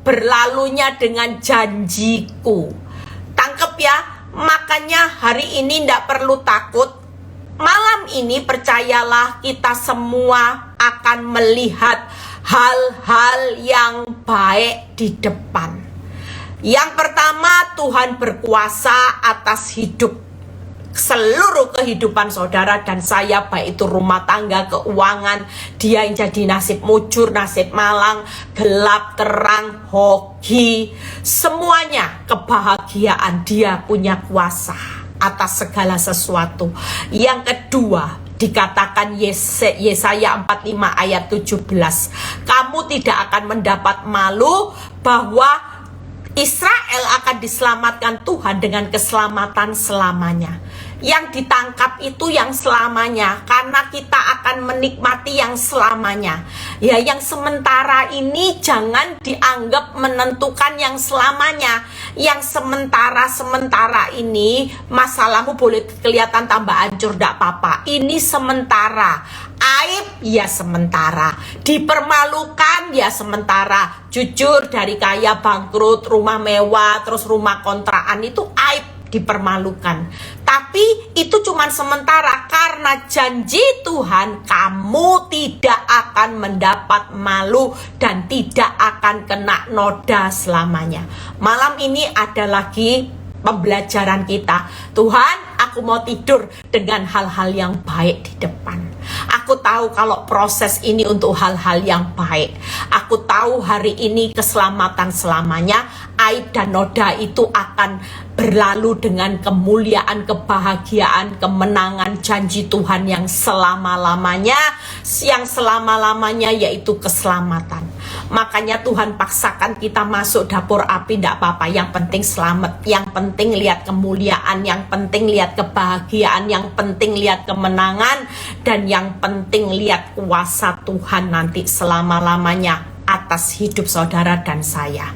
berlalunya dengan janjiku. Tangkep ya? Makanya hari ini tidak perlu takut. Malam ini percayalah, kita semua akan melihat hal-hal yang baik di depan. Yang pertama, Tuhan berkuasa atas hidup seluruh kehidupan saudara dan saya, baik itu rumah tangga, keuangan, dia yang jadi nasib mujur, nasib malang, gelap, terang, hoki, semuanya kebahagiaan, dia punya kuasa atas segala sesuatu. Yang kedua, dikatakan Yesaya 45 ayat 17, kamu tidak akan mendapat malu bahwa Israel akan diselamatkan Tuhan dengan keselamatan selamanya. Yang ditangkap itu yang selamanya, karena kita akan menikmati yang selamanya. Ya, yang sementara ini jangan dianggap menentukan yang selamanya. Yang sementara ini masalahmu boleh kelihatan tambah hancur, tidak apa-apa. Ini sementara. Aib ya sementara, dipermalukan ya sementara. Jujur, dari kaya bangkrut, rumah mewah, terus rumah kontrakan, itu aib, dipermalukan. Tapi itu cuma sementara, karena janji Tuhan, kamu tidak akan mendapat malu dan tidak akan kena noda selamanya. Malam ini ada lagi pembelajaran kita. Tuhan, aku mau tidur dengan hal-hal yang baik di depan. Aku tahu kalau proses ini untuk hal-hal yang baik. Aku tahu hari ini keselamatan selamanya. Aib dan noda itu akan berlalu dengan kemuliaan, kebahagiaan, kemenangan, janji Tuhan yang selama-lamanya. Yang selama-lamanya yaitu keselamatan. Makanya Tuhan paksakan kita masuk dapur api, tidak apa-apa. Yang penting selamat, yang penting lihat kemuliaan, yang penting lihat kebahagiaan, yang penting lihat kemenangan, dan yang penting lihat kuasa Tuhan nanti selama-lamanya atas hidup saudara dan saya.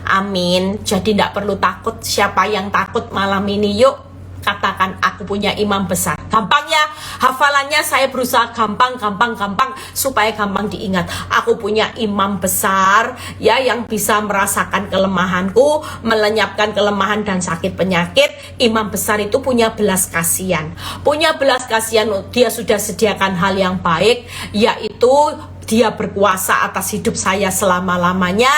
Amin. Jadi tidak perlu takut. Siapa yang takut malam ini? Yuk katakan, aku punya imam besar. Gampang ya hafalannya, saya berusaha gampang supaya gampang diingat. Aku punya imam besar ya, yang bisa merasakan kelemahanku, melenyapkan kelemahan dan sakit penyakit. Imam besar itu punya belas kasihan. Punya belas kasihan, dia sudah sediakan hal yang baik, yaitu dia berkuasa atas hidup saya selama-lamanya.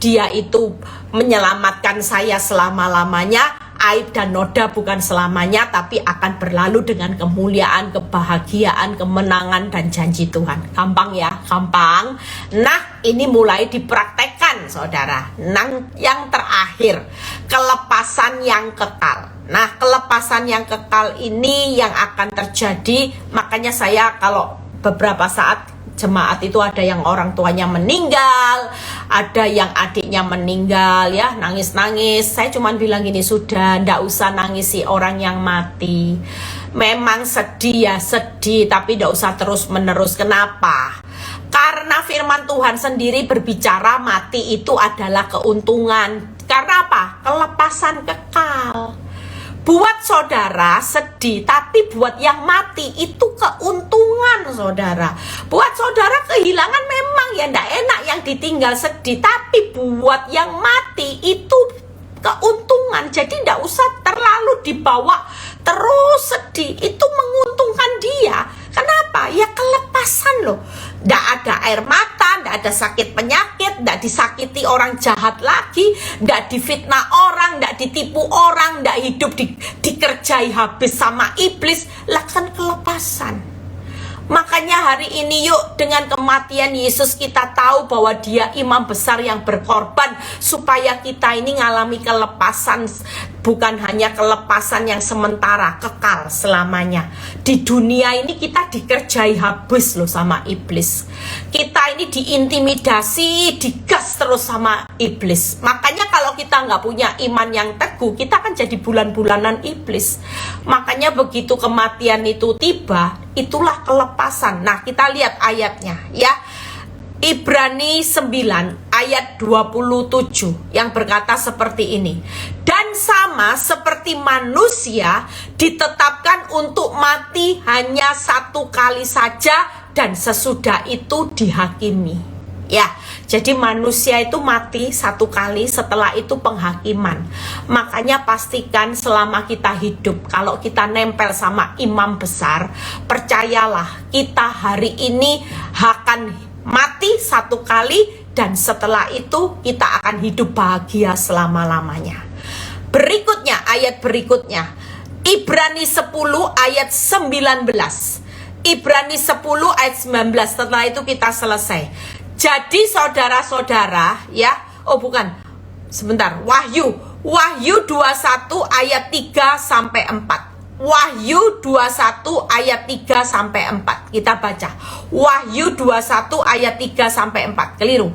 Dia itu menyelamatkan saya selama-lamanya. Aib dan noda bukan selamanya, tapi akan berlalu dengan kemuliaan, kebahagiaan, kemenangan, dan janji Tuhan. Gampang ya, gampang. Nah, ini mulai dipraktekkan saudara. Nah, yang terakhir, kelepasan yang kekal. Nah, kelepasan yang kekal ini yang akan terjadi. Makanya saya kalau beberapa saat jemaat itu ada yang orang tuanya meninggal, ada yang adiknya meninggal ya, nangis-nangis. Saya cuma bilang gini, sudah ndak usah nangisi orang yang mati. Memang sedih ya, sedih, tapi ndak usah terus-menerus. Kenapa? Karena firman Tuhan sendiri berbicara mati itu adalah keuntungan. Karena apa? Kelepasan kekal. Buat saudara sedih, tapi buat yang mati itu keuntungan saudara. Buat saudara kehilangan memang ya ndak enak yang ditinggal sedih, tapi buat yang mati itu keuntungan. Jadi ndak usah terlalu dibawa terus sedih, itu menguntungkan dia. Kenapa? Ya kelepasan loh. Ndak ada air mata, ndak ada sakit penyakit, ndak disakiti orang jahat lagi, ndak difitnah orang, ndak ditipu orang, ndak hidup dikerjai habis sama iblis. Lah kan kelepasan. Makanya hari ini yuk, dengan kematian Yesus kita tahu bahwa dia imam besar yang berkorban supaya kita ini ngalami kelepasan. Bukan hanya kelepasan yang sementara, kekal selamanya. Di dunia ini kita dikerjai habis loh sama iblis. Kita ini diintimidasi, digas terus sama iblis. Makanya kalau kita nggak punya iman yang teguh, kita akan jadi bulan-bulanan iblis. Makanya begitu kematian itu tiba, itulah kelepasan. Nah, kita lihat ayatnya ya. Ibrani 9 ayat 27 yang berkata seperti ini. Dan sama seperti manusia ditetapkan untuk mati hanya satu kali saja dan sesudah itu dihakimi. Ya, jadi manusia itu mati satu kali, setelah itu penghakiman. Makanya pastikan selama kita hidup, kalau kita nempel sama imam besar, percayalah kita hari ini akan mati satu kali dan setelah itu kita akan hidup bahagia selama-lamanya. Berikutnya, ayat berikutnya, Ibrani 10 ayat 19. Ibrani 10 ayat 19, setelah itu kita selesai. Jadi saudara-saudara ya, Wahyu 21 ayat 3 sampai 4. Wahyu 21 ayat 3 sampai 4. Kita baca. Wahyu 21 ayat 3 sampai 4. Keliru.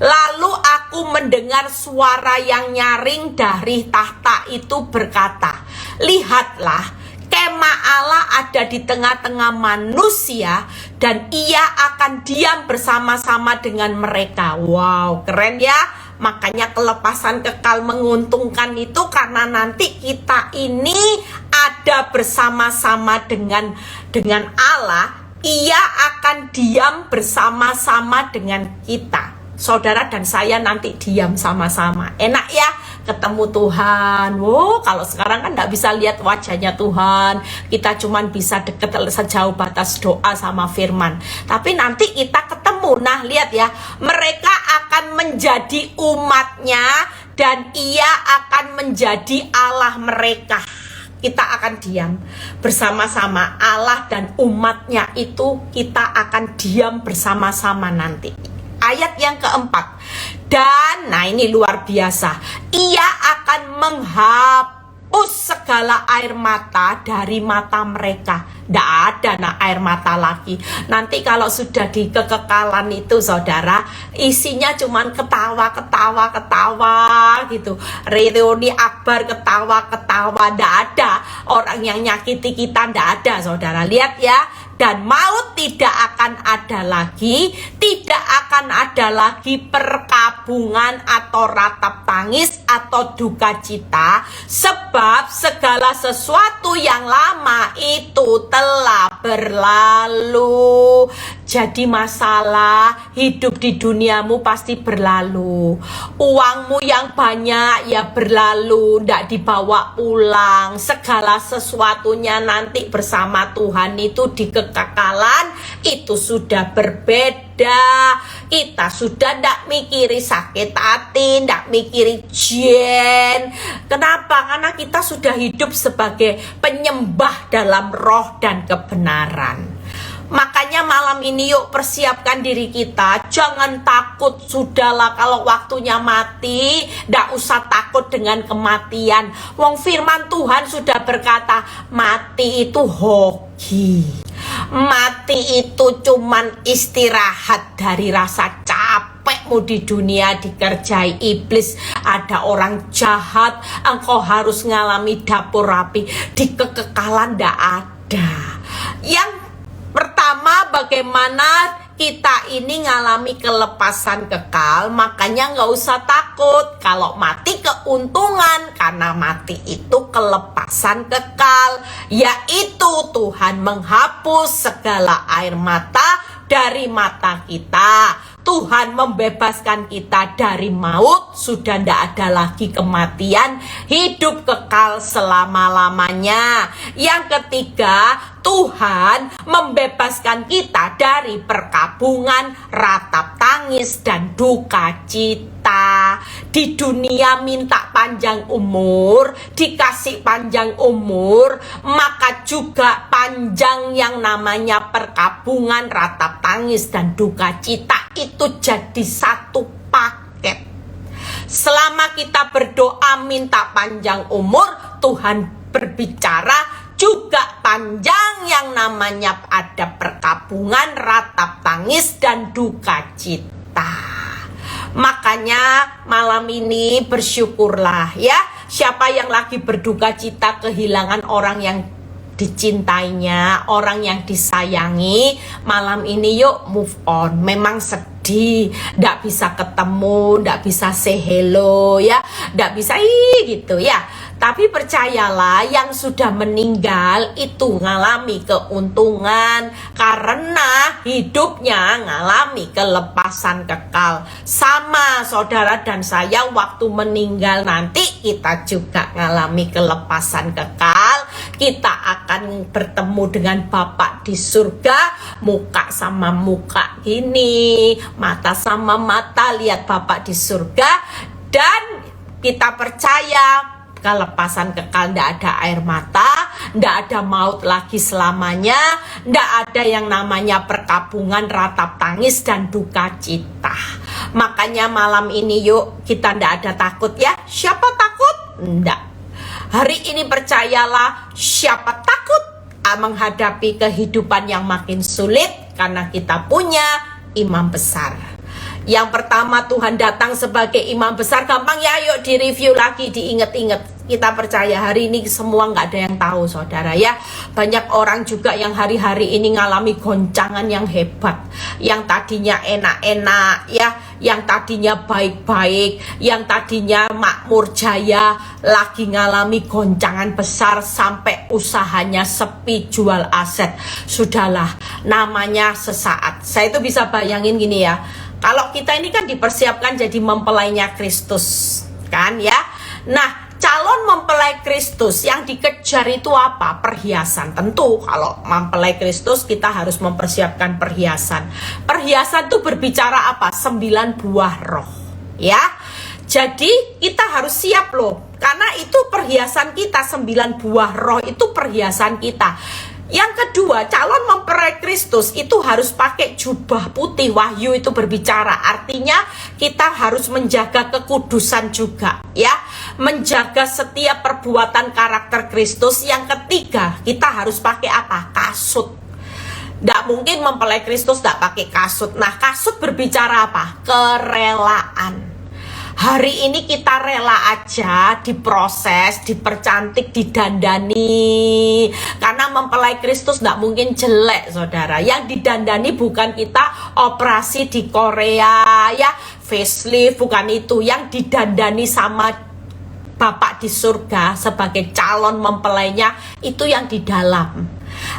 Lalu aku mendengar suara yang nyaring dari tahta itu berkata, lihatlah, kemah Allah ada di tengah-tengah manusia dan ia akan diam bersama-sama dengan mereka. Wow, keren ya. Makanya kelepasan kekal menguntungkan itu karena nanti kita ini ada bersama-sama dengan Allah. Ia akan diam bersama-sama dengan kita. Saudara dan saya nanti diam sama-sama. Enak ya ketemu Tuhan. Wow, kalau sekarang kan nggak bisa lihat wajahnya Tuhan. Kita cuman bisa deket sejauh batas doa sama firman. Tapi nanti kita ketemu. Nah, lihat ya, mereka akan menjadi umatnya dan ia akan menjadi Allah mereka. Kita akan diam bersama-sama Allah dan umatnya itu, kita akan diam bersama-sama nanti. Ayat yang keempat. Dan, nah ini luar biasa, ia akan menghapus segala air mata dari mata mereka. Nggak ada air mata lagi. Nanti kalau sudah di kekekalan itu saudara, isinya cuman ketawa gitu. Reuni akbar ketawa. Nggak ada orang yang nyakiti kita, nggak ada saudara. Lihat ya. Dan maut tidak akan ada lagi, tidak akan ada lagi perkabungan atau ratap tangis atau duka cita, sebab segala sesuatu yang lama itu telah berlalu. Jadi masalah hidup di duniamu pasti berlalu. Uangmu yang banyak ya berlalu, ndak dibawa pulang. Segala sesuatunya nanti bersama Tuhan itu di kekekalan itu sudah berbeda. Kita sudah ndak mikiri sakit hati, ndak mikiri jen. Kenapa? Karena kita sudah hidup sebagai penyembah dalam roh dan kebenaran. Makanya malam ini yuk persiapkan diri kita. Jangan takut, sudahlah kalau waktunya mati, ndak usah takut dengan kematian. Wong firman Tuhan sudah berkata, mati itu hoki. Mati itu cuman istirahat dari rasa capekmu di dunia, dikerjai iblis, ada orang jahat, engkau harus ngalami dapur api. Di kekekalan ndak ada. Yang pertama, bagaimana kita ini ngalami kelepasan kekal, makanya nggak usah takut kalau mati keuntungan, karena mati itu kelepasan kekal, yaitu Tuhan menghapus segala air mata dari mata kita. Tuhan membebaskan kita dari maut, sudah tidak ada lagi kematian, hidup kekal selama-lamanya. Yang ketiga, Tuhan membebaskan kita dari perkabungan, ratap tangis, dan duka cita. Di dunia minta panjang umur, dikasih panjang umur, maka juga panjang yang namanya perkabungan, ratap tangis, dan duka cita. Itu jadi satu paket. Selama kita berdoa minta panjang umur, Tuhan berbicara juga panjang yang namanya ada perkabungan, ratap tangis, dan duka cita. Makanya malam ini bersyukurlah ya. Siapa yang lagi berduka cita kehilangan orang yang dicintainya, orang yang disayangi, malam ini yuk move on. Memang sedih, ndak bisa ketemu, ndak bisa say hello ya, ndak bisa gitu ya. Tapi percayalah, yang sudah meninggal itu ngalami keuntungan karena hidupnya ngalami kelepasan kekal. Sama saudara dan saya waktu meninggal nanti kita juga ngalami kelepasan kekal. Kita akan bertemu dengan Bapa di surga, muka sama muka gini, mata sama mata, lihat Bapa di surga. Dan kita percaya kelepasan kekal, ndak ada air mata, ndak ada maut lagi selamanya, ndak ada yang namanya perkabungan, ratap tangis, dan duka cita. Makanya malam ini yuk kita ndak ada takut ya. Siapa takut? Ndak. Hari ini percayalah, siapa takut menghadapi kehidupan yang makin sulit, karena kita punya imam besar. Yang pertama, Tuhan datang sebagai imam besar. Gampang ya, yuk direview lagi, diinget-inget. Kita percaya hari ini semua nggak ada yang tahu saudara ya. Banyak orang juga yang hari-hari ini ngalami goncangan yang hebat. Yang tadinya enak-enak ya, yang tadinya baik-baik, yang tadinya makmur jaya, lagi ngalami goncangan besar sampai usahanya sepi, jual aset. Sudahlah, namanya sesaat. Saya itu bisa bayangin gini ya. Kalau kita ini kan dipersiapkan jadi mempelainya Kristus, kan ya. Nah, calon mempelai Kristus yang dikejar itu apa? Perhiasan. Tentu kalau mempelai Kristus kita harus mempersiapkan perhiasan. Perhiasan itu berbicara apa? 9 buah roh, ya. Jadi kita harus siap loh, karena itu perhiasan kita. 9 buah roh itu perhiasan kita. Yang kedua, calon mempelai Kristus itu harus pakai jubah putih. Wahyu itu berbicara, artinya kita harus menjaga kekudusan juga ya, menjaga setiap perbuatan karakter Kristus. Yang ketiga, kita harus pakai apa? Kasut. Nggak mungkin mempelai Kristus nggak pakai kasut. Nah, kasut berbicara apa? Kerelaan. Hari ini kita rela aja diproses, dipercantik, didandani. Karena mempelai Kristus nggak mungkin jelek saudara. Yang didandani bukan kita operasi di Korea ya, facelift, bukan itu. Yang didandani sama Bapak di surga sebagai calon mempelainya, itu yang di dalam.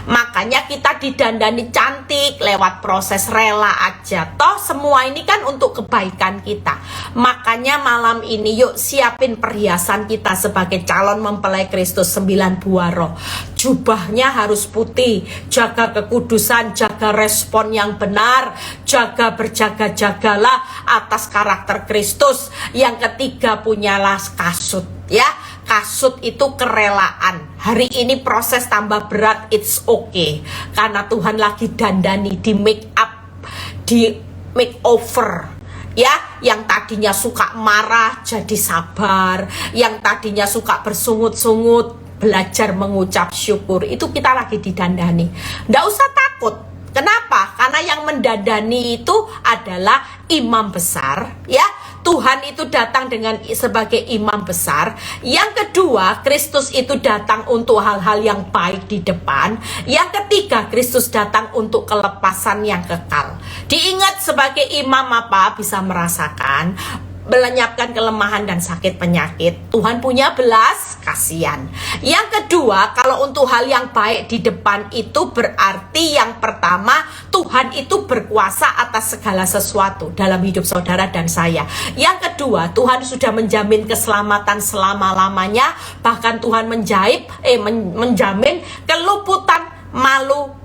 Makanya kita didandani cantik lewat proses rela aja. Toh semua ini kan untuk kebaikan kita. Makanya malam ini yuk siapin perhiasan kita sebagai calon mempelai Kristus 9 buah roh. Jubahnya harus putih, jaga kekudusan, jaga respon yang benar, jaga berjaga-jagalah atas karakter Kristus. Yang ketiga, punyalah kasut ya. Kasut itu kerelaan. Hari ini proses tambah berat, it's okay. Karena Tuhan lagi dandani, di make up, di makeover. Ya, yang tadinya suka marah jadi sabar, yang tadinya suka bersungut-sungut belajar mengucap syukur. Itu kita lagi didandani. Nggak usah takut. Kenapa? Karena yang mendandani itu adalah imam besar, ya. Tuhan itu datang sebagai imam besar. Yang kedua, Kristus itu datang untuk hal-hal yang baik di depan. Yang ketiga, Kristus datang untuk kelepasan yang kekal. Diingat sebagai imam apa? Bisa merasakan, melenyapkan kelemahan dan sakit penyakit. Tuhan punya belas kasihan. Yang kedua, kalau untuk hal yang baik di depan itu berarti yang pertama, Tuhan itu berkuasa atas segala sesuatu dalam hidup saudara dan saya. Yang kedua, Tuhan sudah menjamin keselamatan selama-lamanya. Bahkan Tuhan menjamin keluputan malu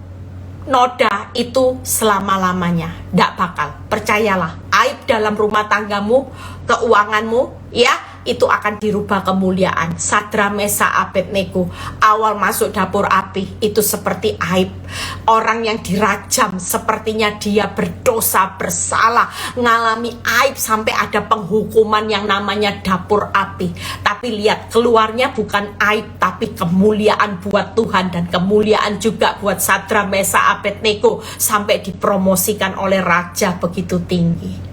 noda itu selama-lamanya. Tidak bakal, percayalah. Aib dalam rumah tanggamu, keuanganmu, ya, itu akan dirubah kemuliaan. Sadra, Mesa, Abednego awal masuk dapur api itu seperti aib. Orang yang dirajam sepertinya dia berdosa, bersalah, ngalami aib sampai ada penghukuman yang namanya dapur api. Tapi lihat, keluarnya bukan aib tapi kemuliaan buat Tuhan dan kemuliaan juga buat Sadra, Mesa, Abednego sampai dipromosikan oleh raja begitu tinggi.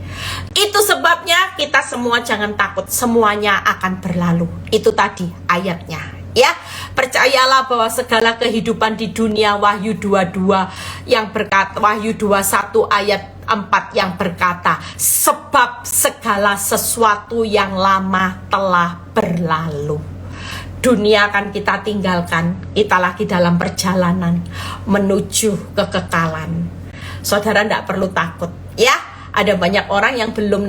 Itu sebabnya kita semua jangan takut, semuanya akan berlalu. Itu tadi ayatnya, ya. Percayalah bahwa segala kehidupan di dunia, Wahyu 22 yang berkata, Wahyu 21 ayat 4 yang berkata, sebab segala sesuatu yang lama telah berlalu. Dunia akan kita tinggalkan, kita lagi dalam perjalanan menuju kekekalan. Saudara tidak perlu takut, ya. Ada banyak orang yang belum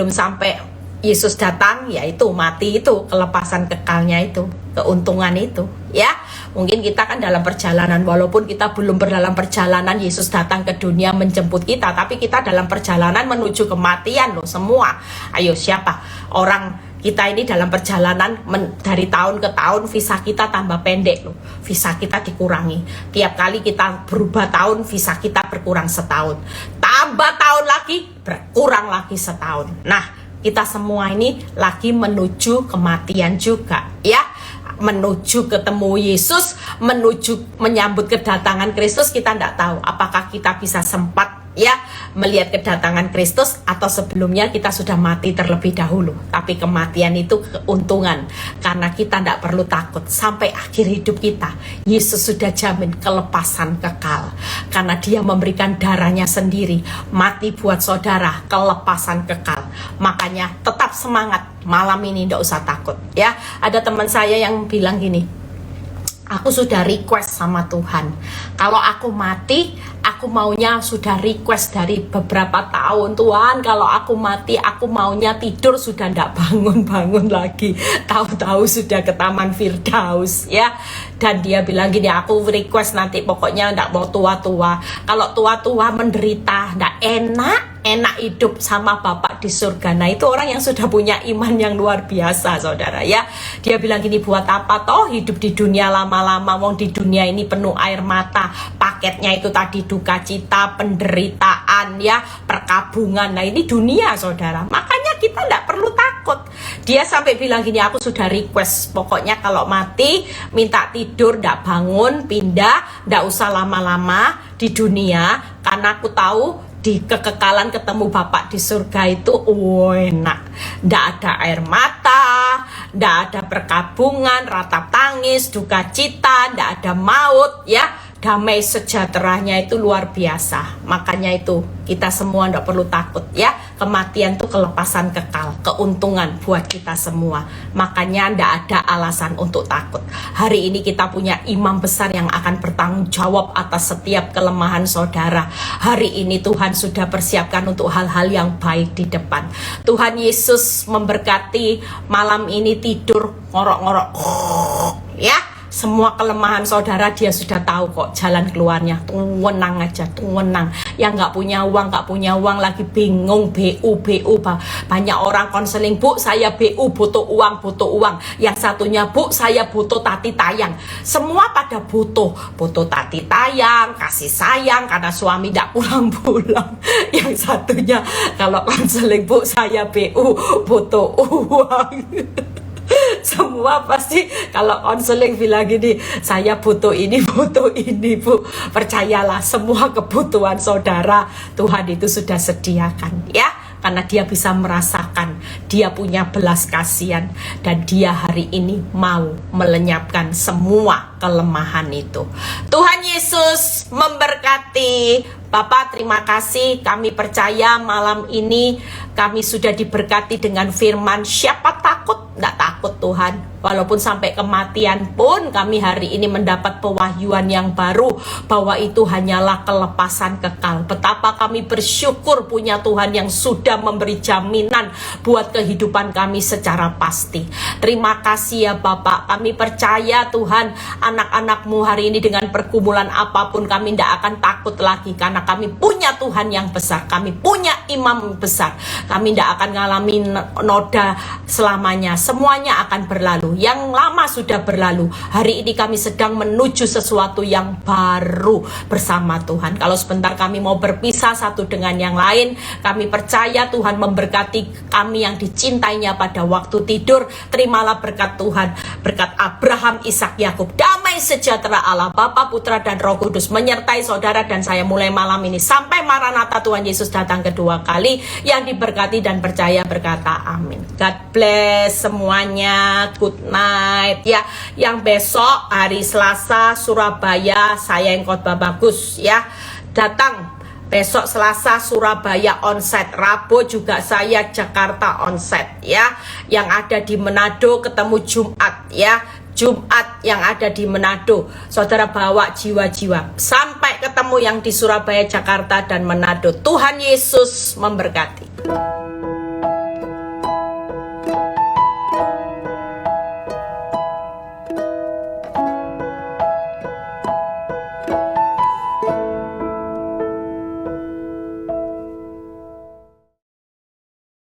sampai Yesus datang, yaitu mati itu, kelepasan kekalnya itu, keuntungan itu, ya. Mungkin kita kan dalam perjalanan, walaupun kita belum dalam perjalanan Yesus datang ke dunia menjemput kita, tapi kita dalam perjalanan menuju kematian loh semua. Ayo, siapa orang kita ini dalam perjalanan dari tahun ke tahun, visa kita tambah pendek loh. Visa kita dikurangi. Tiap kali kita berubah tahun, visa kita berkurang setahun. Tambah tahun lagi, berkurang lagi setahun. Nah, kita semua ini lagi menuju kematian juga, ya. Menuju ketemu Yesus, menuju menyambut kedatangan Kristus. Kita tidak tahu apakah kita bisa sempat, ya, melihat kedatangan Kristus atau sebelumnya kita sudah mati terlebih dahulu. Tapi kematian itu keuntungan, karena kita tidak perlu takut sampai akhir hidup kita. Yesus sudah jamin kelepasan kekal, karena dia memberikan darahnya sendiri mati buat saudara, kelepasan kekal. Makanya tetap semangat, malam ini tidak usah takut, ya. Ada teman saya yang bilang gini, aku sudah request sama Tuhan, kalau aku mati, aku maunya sudah request dari beberapa tahun. Tuhan, kalau aku mati, aku maunya tidur sudah tidak bangun-bangun lagi. Tahu-tahu sudah ke Taman Firdaus, ya. Dan dia bilang gini, aku request nanti pokoknya tidak mau tua-tua. Kalau tua-tua menderita, tidak enak hidup sama Bapak di surga. Nah, itu orang yang sudah punya iman yang luar biasa, saudara, ya. Dia bilang gini, buat apa toh hidup di dunia lama-lama, wong di dunia ini penuh air mata, paketnya itu tadi duka cita, penderitaan, ya, perkabungan. Nah, ini dunia, saudara. Makanya kita tidak perlu takut. Dia sampai bilang gini, aku sudah request, pokoknya kalau mati minta tidur, tidak bangun, pindah, tidak usah lama-lama di dunia, karena aku tahu di kekekalan ketemu Bapak di surga itu enak. Tidak ada air mata, tidak ada perkabungan, ratap tangis, duka cita, tidak ada maut, ya. Damai sejahteranya itu luar biasa. Makanya itu kita semua tidak perlu takut, ya. Kematian itu kelepasan kekal, keuntungan buat kita semua. Makanya tidak ada alasan untuk takut. Hari ini kita punya imam besar yang akan bertanggung jawab atas setiap kelemahan saudara. Hari ini Tuhan sudah persiapkan untuk hal-hal yang baik di depan. Tuhan Yesus memberkati malam ini, tidur ngorok-ngorok, ya. Semua kelemahan saudara dia sudah tahu kok jalan keluarnya. Tenang aja, tenang. Yang nggak punya uang lagi bingung, BU. Banyak orang konseling, Bu, saya BU, butuh uang. Yang satunya, Bu, saya butuh tati tayang. Semua pada butuh tati tayang, kasih sayang karena suami tidak pulang-pulang. Yang satunya kalau konseling, Bu, saya BU, butuh uang. semua pasti kalau konseling bilang gini, saya butuh ini Bu. Percayalah, semua kebutuhan saudara Tuhan itu sudah sediakan ya. Karena dia bisa merasakan, dia punya belas kasihan, dan dia hari ini mau melenyapkan semua kelemahan itu. Tuhan Yesus memberkati. Bapak, terima kasih. Kami percaya malam ini kami sudah diberkati dengan firman. Siapa takut? Tidak takut Tuhan. Walaupun sampai kematian pun kami hari ini mendapat pewahyuan yang baru bahwa itu hanyalah kelepasan kekal. Betapa kami bersyukur punya Tuhan yang sudah memberi jaminan buat kehidupan kami secara pasti. Terima kasih ya Bapak. Kami percaya Tuhan, anak-anak-Mu hari ini dengan pergumulan apapun kami tidak akan takut lagi, karena kami punya Tuhan yang besar. Kami punya imam besar. Kami tidak akan mengalami noda selamanya. Semuanya akan berlalu. Yang lama sudah berlalu. Hari ini kami sedang menuju sesuatu yang baru bersama Tuhan. Kalau sebentar kami mau berpisah satu dengan yang lain, kami percaya Tuhan memberkati kami yang dicintainya pada waktu tidur. Terimalah berkat Tuhan, berkat Abraham, Ishak, Yakub. Damai sejahtera Allah Bapa, Putra, dan Roh Kudus menyertai saudara dan saya mulai malam ini sampai Maranatha Tuhan Yesus datang kedua kali. Yang diberkati dan percaya berkata amin. God bless semuanya. Good night ya. Yang besok hari Selasa Surabaya saya yang khotbah bagus ya. Datang besok Selasa Surabaya onsite, Rabu juga saya Jakarta onsite ya. Yang ada di Manado ketemu Jumat ya. Jumat yang ada di Manado, saudara bawa jiwa-jiwa. Sampai ketemu yang di Surabaya, Jakarta, dan Manado. Tuhan Yesus memberkati.